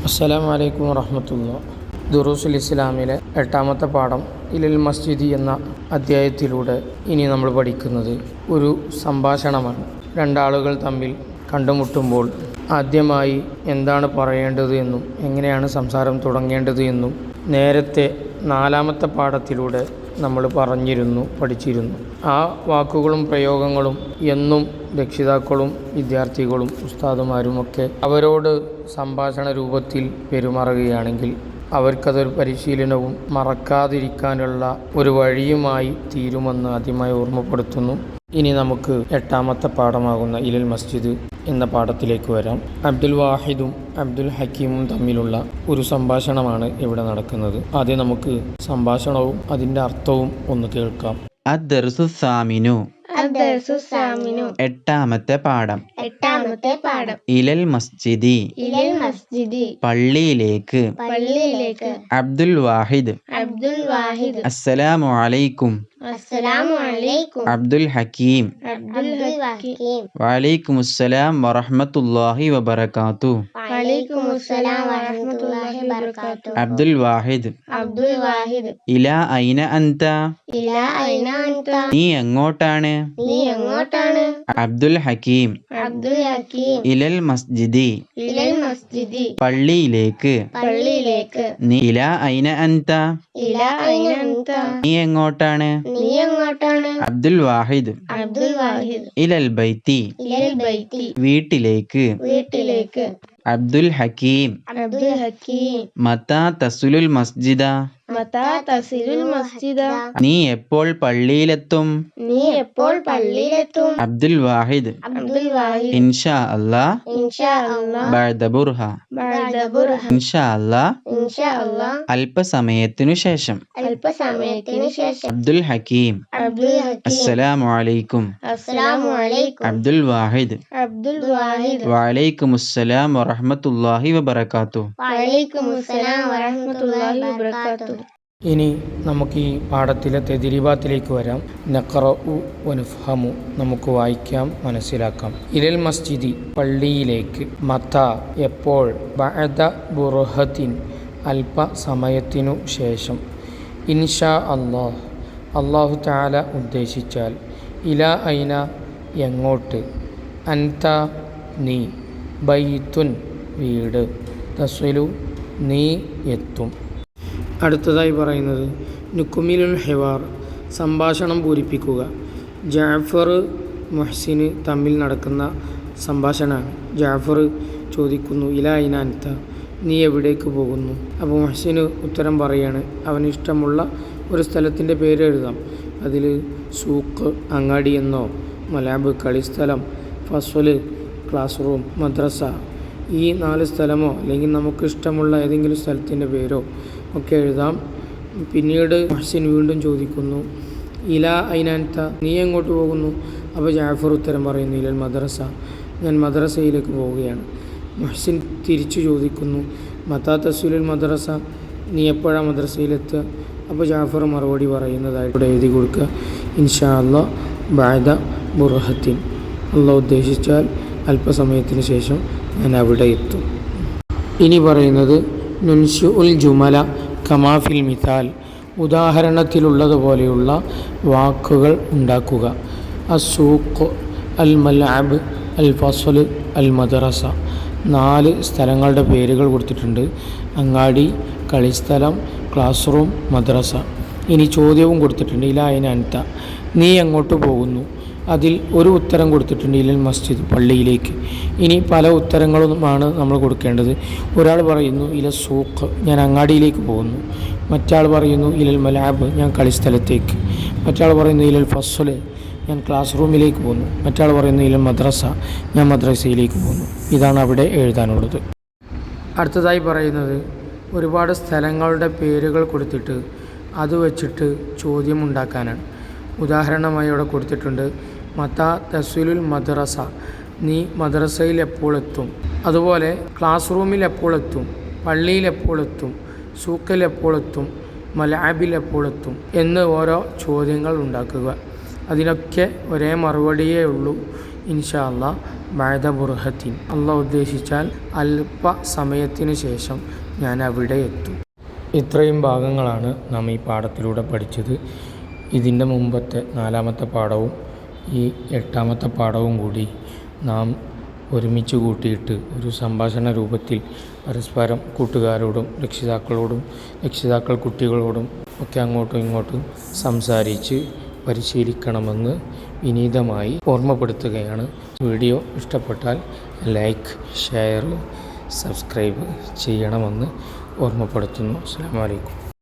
അസ്സലാമു അലൈക്കും വറഹ്മത്തുള്ളാഹി. ദുറൂസുൽ ഇസ്ലാമിലെ 8ാമത്തെ പാഠം ഇലൽ മസ്ജിദി എന്ന അധ്യായത്തിലൂടെ ഇനി നമ്മൾ പഠിക്കുന്നത് ഒരു സംഭാഷണമാണ്. രണ്ടാളുകൾ തമ്മിൽ കണ്ടുമുട്ടുമ്പോൾ ആദ്യമായി എന്താണ് പറയേണ്ടത് എന്നും എങ്ങനെയാണ് സംസാരം തുടങ്ങേണ്ടത് എന്നും നേരത്തെ 4ാമത്തെ പാഠത്തിലൂടെ നമ്മൾ പഠിച്ചിരുന്നു. ആ വാക്കുകളും പ്രയോഗങ്ങളും എന്നും രക്ഷിതാക്കളും വിദ്യാർത്ഥികളും ഉസ്താദുമാരുമൊക്കെ അവരോട് സംഭാഷണ രൂപത്തിൽ പെരുമാറുകയാണെങ്കിൽ അവർക്കതൊരു പരിശീലനവും മറക്കാതിരിക്കാനുള്ള ഒരു വഴിയുമായി തീരുമെന്ന് ആദ്യമായി ഓർമ്മപ്പെടുത്തുന്നു. ഇനി നമുക്ക് 8ാമത്തെ പാഠമാകുന്ന ഇലൽ മസ്ജിദ് എന്ന പാഠത്തിലേക്ക് വരാം. അബ്ദുൽ വാഹിദും അബ്ദുൽ ഹക്കീമും തമ്മിലുള്ള ഒരു സംഭാഷണമാണ് ഇവിടെ നടക്കുന്നത്. ആദ്യം നമുക്ക് സംഭാഷണവും അതിൻ്റെ അർത്ഥവും ഒന്ന് കേൾക്കാം. അദ്ദർസു സാമിനു 8ാമത്തെ പാഠം ഇലൽ മസ്ജിദി പള്ളിയിലേക്ക്. അബ്ദുൽ വാഹിദ് അസ്സലാമു അലൈക്കും. അബ്ദുൽ ഹക്കീം വഅലൈക്കുമുസ്സലാം വറഹ്മത്തുള്ളാഹി വബറകാതുഹു. അബ്ദുൽ വാഹിദ് ഇലാ ഐന അൻത നീ എങ്ങോട്ടാണ്? അബ്ദുൽ ഹക്കീം ഇലൽ മസ്ജിദി പള്ളിയിലേക്ക്. ഇലാ ഐന അൻത നീ എങ്ങോട്ടാണ്? അബ്ദുൽ വാഹിദ് ഇലൽ ബൈത്തി വീട്ടിലേക്ക്. അബ്ദുൽ ഹക്കീം മതാ തസ്ലുൽ മസ്ജിദ നീ എപ്പോൾ പള്ളിയിലെത്തും? അബ്ദുൽ വാഹിദ് ഇൻഷാ അല്ലാഹ് ബഅദ ബുർഹ ഇൻഷാ അല്ലാഹ് അല്പസമയത്തിനു ശേഷം. അബ്ദുൽ ഹക്കീം അസ്സലാമു അലൈക്കും. അബ്ദുൽ വാഹിദ് വഅലൈക്കുമുസ്സലാം വറഹ്മത്തുള്ളാഹി വബറകാതുഹു. ഇനി നമുക്ക് ഈ പാഠത്തിലെ തെദ്രീബാത്തിലേക്ക് വരാം. നഖറഉ വനുഫ്ഹമു നമുക്ക് വായിക്കാം, മനസ്സിലാക്കാം. ഇലൽ മസ്ജിദി പള്ളിയിലേക്ക്. മത എപ്പോൾ. ബഅദ ബുർഹത്തിൻ അല്പസമയത്തിനു ശേഷം. ഇൻഷാ അല്ലാഹ് അല്ലാഹു തആല ഉദ്ദേശിച്ചാൽ. ഇലാ ഐന എങ്ങോട്ട്. അൻത നീ. ബൈത്തുൻ വീട്. തസ്ലു നീ എത്തും. അടുത്തതായി പറയുന്നത് നുക്മിലുൽ ഹിവാർ സംഭാഷണം പൂരിപ്പിക്കുക. ജാഫർ മുഹ്സിന് തമ്മിൽ നടക്കുന്ന സംഭാഷണമാണ്. ജാഫർ ചോദിക്കുന്നു, ഇലാ ഐന അൻത നീ എവിടേക്ക് പോകുന്നു? അപ്പോൾ മുഹ്സിന് ഉത്തരം പറയാണ്. അവന് ഇഷ്ടമുള്ള ഒരു സ്ഥലത്തിൻ്റെ പേര് എഴുതാം. അതിൽ സൂക്ക് അങ്ങാടി എന്നോ, മലാബ് കളിസ്ഥലം, ഫസ്വല് ക്ലാസ് റൂം, മദ്രസ ഈ 4 സ്ഥലമോ അല്ലെങ്കിൽ നമുക്ക് ഇഷ്ടമുള്ള ഏതെങ്കിലും സ്ഥലത്തിൻ്റെ പേരോ ഒക്കെ എഴുതാം. പിന്നീട് മുഹ്സിൻ വീണ്ടും ചോദിക്കുന്നു, ഇലാ ഐന അൻത നീ എങ്ങോട്ട് പോകുന്നു? അപ്പോൾ ജാഫർ ഉത്തരം പറയുന്നു, ഇലൽ മദ്രസ ഞാൻ മദ്രസയിലേക്ക് പോവുകയാണ്. മുഹ്സിൻ തിരിച്ചു ചോദിക്കുന്നു, മതാ തസ്ലുൽ മദ്രസ നീ എപ്പോഴാണ് മദ്രസയിലെത്തുക? അപ്പോൾ ജാഫർ മറുപടി പറയുന്നതായിട്ട് എഴുതി കൊടുക്കുക. ഇൻഷാ അല്ലാഹ് ബഅദ ബുർഹത്തിൻ അല്ലാഹ് ഉദ്ദേശിച്ചാൽ അല്പസമയത്തിന് ശേഷം ഞാൻ അവിടെ എത്തും. ഇനി പറയുന്നത് നുൻശുൽ ജുമല കമാഫിൽ മിസാൽ ഉദാഹരണത്തിലുള്ളതുപോലെയുള്ള വാക്കുകൾ ഉണ്ടാക്കുക. അസ്സൂഖ് അൽ മൽഅബ് അൽ ഫസ്ൽ അൽ മദ്രസ 4 സ്ഥലങ്ങളുടെ പേരുകൾ കൊടുത്തിട്ടുണ്ട്. അങ്ങാടി, കളിസ്ഥലം, ക്ലാസ് റൂം, മദ്രസ. ഇനി ചോദ്യവും കൊടുത്തിട്ടുണ്ട്, ഇലാ ഐന അൻത നീ എങ്ങോട്ട് പോകുന്നു? അതിൽ ഒരു ഉത്തരം കൊടുത്തിട്ടുണ്ട്, ഇലൽ മസ്ജിദ് പള്ളിയിലേക്ക്. ഇനി പല ഉത്തരങ്ങളുമാണ് നമ്മൾ കൊടുക്കേണ്ടത്. ഒരാൾ പറയുന്നു, ഇല സൂഖ് ഞാൻ അങ്ങാടിയിലേക്ക് പോകുന്നു. മറ്റാൾ പറയുന്നു, ഇലൽ മലാബ് ഞാൻ കളിസ്ഥലത്തേക്ക്. മറ്റാൾ പറയുന്നു, ഇലൽ ഫസ്ല് ഞാൻ ക്ലാസ് റൂമിലേക്ക് പോകുന്നു. മറ്റാൾ പറയുന്നു, ഇലൽ മദ്രസ ഞാൻ മദ്രസയിലേക്ക് പോകുന്നു. ഇതാണ് അവിടെ എഴുതാനുള്ളത്. അടുത്തതായി പറയുന്നത് ഒരുപാട് സ്ഥലങ്ങളുടെ പേരുകൾ കൊടുത്തിട്ട് അത് വച്ചിട്ട് ചോദ്യം ഉണ്ടാക്കാനാണ്. ഉദാഹരണമായി അവിടെ കൊടുത്തിട്ടുണ്ട്, മതാ തസ്ലുൽ മദ്രസ നീ മദ്രസയിൽ എപ്പോൾ എത്തും? അതുപോലെ ക്ലാസ് റൂമിൽ എപ്പോൾ എത്തും? പള്ളിയിൽ എപ്പോൾ എത്തും? സൂക്കിൽ എപ്പോൾ എത്തും? മലാബിൽ എപ്പോൾ എത്തും? എന്ന് ഓരോ ചോദ്യങ്ങൾ ഉണ്ടാക്കുക. അതിനൊക്കെ ഒരേ മറുപടിയേ ഉള്ളൂ. ഇൻഷാ അല്ലാ ബഅദ ബുർഹത്തിൻ. അള്ളാഹ് ഉദ്ദേശിച്ചാൽ അല്പ സമയത്തിന് ശേഷം ഞാൻ അവിടെ എത്തും. ഇത്രയും ഭാഗങ്ങളാണ് നാം ഈ പാഠത്തിലൂടെ പഠിച്ചത്. ഇതിൻ്റെ മുമ്പത്തെ 4-ാമത്തെ പാഠവും ഈ 8-ാമത്തെ പാഠവും കൂടി നാം ഒരുമിച്ച് കൂട്ടിയിട്ട് ഒരു സംഭാഷണ രൂപത്തിൽ പരസ്പരം കൂട്ടുകാരോടും രക്ഷിതാക്കൾ കുട്ടികളോടും ഒക്കെ അങ്ങോട്ടും ഇങ്ങോട്ടും സംസാരിച്ച് പരിശീലിക്കണമെന്ന് വിനീതമായി ഓർമ്മപ്പെടുത്തുകയാണ്. വീഡിയോ ഇഷ്ടപ്പെട്ടാൽ ലൈക്ക്, ഷെയർ, സബ്സ്ക്രൈബ് ചെയ്യണമെന്ന് ഓർമ്മപ്പെടുത്തുന്നു. അസ്സലാമു അലൈക്കും.